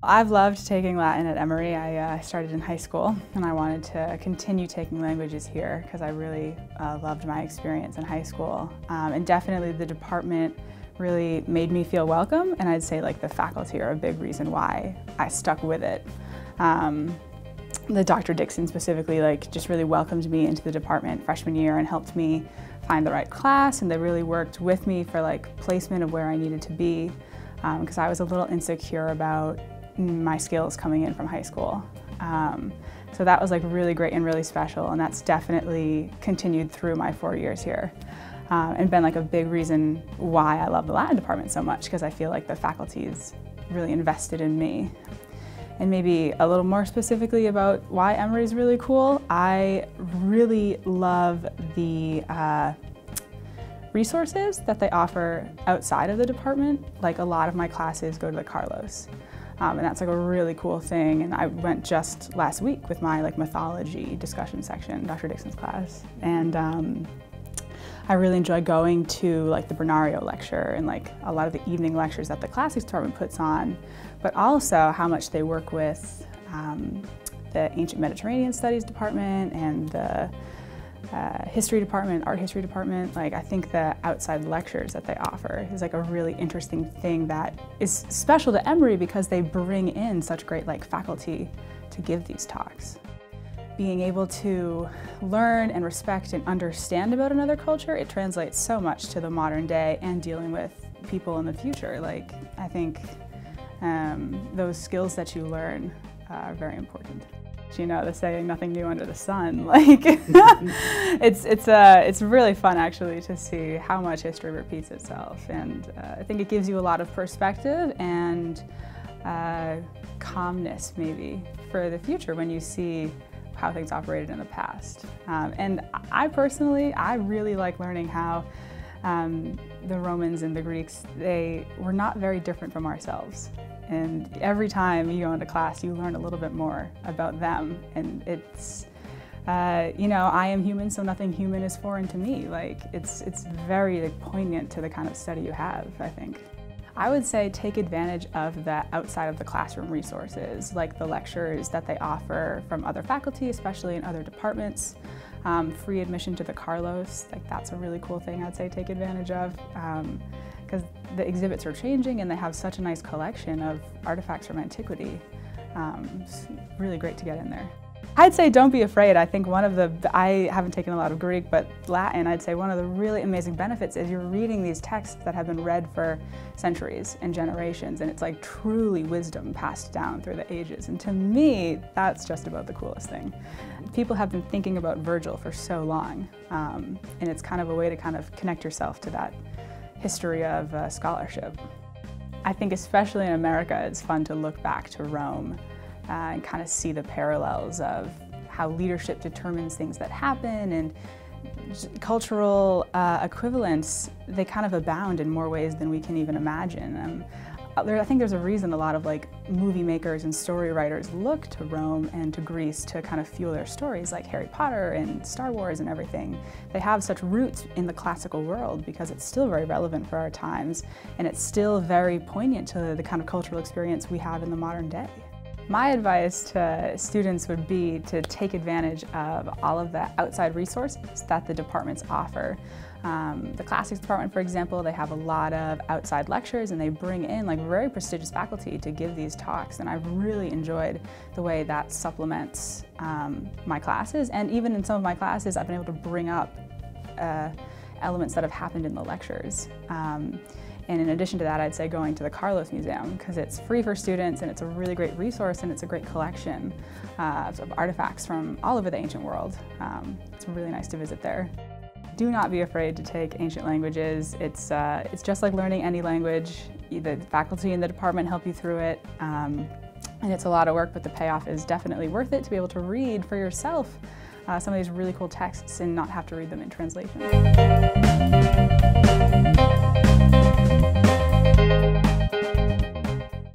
I've loved taking Latin at Emory. I started in high school and I wanted to continue taking languages here because I really loved my experience in high school. And definitely the department really made me feel welcome, and I'd say like the faculty are a big reason why I stuck with it. The Dr. Dixon specifically just really welcomed me into the department freshman year and helped me find the right class, and they really worked with me for placement of where I needed to be because I was a little insecure about my skills coming in from high school. So that was really great and really special, and that's definitely continued through my 4 years here. And been a big reason why I love the Latin department so much, because I feel like the faculty is really invested in me. And maybe a little more specifically about why Emory is really cool, I really love the resources that they offer outside of the department. A lot of my classes go to the Carlos. And that's a really cool thing. And I went just last week with my mythology discussion section, Dr. Dixon's class. And I really enjoy going to the Bernario lecture and a lot of the evening lectures that the classics department puts on, but also how much they work with the Ancient Mediterranean Studies department and the history department, art history department. I think the outside lectures that they offer is a really interesting thing that is special to Emory because they bring in such great faculty to give these talks. Being able to learn and respect and understand about another culture, it translates so much to the modern day and dealing with people in the future. I think those skills that you learn are very important. You know, the saying, nothing new under the sun, it's really fun actually to see how much history repeats itself, and I think it gives you a lot of perspective and calmness maybe for the future when you see how things operated in the past. And I personally really like learning how the Romans and the Greeks, they were not very different from ourselves. And every time you go into class, you learn a little bit more about them. And it's, you know, I am human, so nothing human is foreign to me. It's very poignant to the kind of study you have, I think. I would say take advantage of the outside of the classroom resources, like the lectures that they offer from other faculty, especially in other departments. Free admission to the Carlos, that's a really cool thing I'd say take advantage of, because the exhibits are changing and they have such a nice collection of artifacts from antiquity. It's really great to get in there. I'd say don't be afraid. I think I haven't taken a lot of Greek, but Latin, I'd say one of the really amazing benefits is you're reading these texts that have been read for centuries and generations, and it's truly wisdom passed down through the ages. And to me, that's just about the coolest thing. People have been thinking about Virgil for so long, and it's kind of a way to connect yourself to that history of scholarship. I think especially in America, it's fun to look back to Rome and kind of see the parallels of how leadership determines things that happen, and cultural equivalents, they kind of abound in more ways than we can even imagine. I think there's a reason a lot of movie makers and story writers look to Rome and to Greece to kind of fuel their stories, like Harry Potter and Star Wars and everything. They have such roots in the classical world because it's still very relevant for our times, and it's still very poignant to the kind of cultural experience we have in the modern day. My advice to students would be to take advantage of all of the outside resources that the departments offer. The classics department, for example, they have a lot of outside lectures, and they bring in very prestigious faculty to give these talks, and I've really enjoyed the way that supplements my classes. And even in some of my classes, I've been able to bring up elements that have happened in the lectures. And in addition to that, I'd say going to the Carlos Museum, because it's free for students and it's a really great resource, and it's a great collection of artifacts from all over the ancient world. It's really nice to visit there. Do not be afraid to take ancient languages. It's just like learning any language. The faculty in the department help you through it. And it's a lot of work, but the payoff is definitely worth it to be able to read for yourself some of these really cool texts and not have to read them in translation.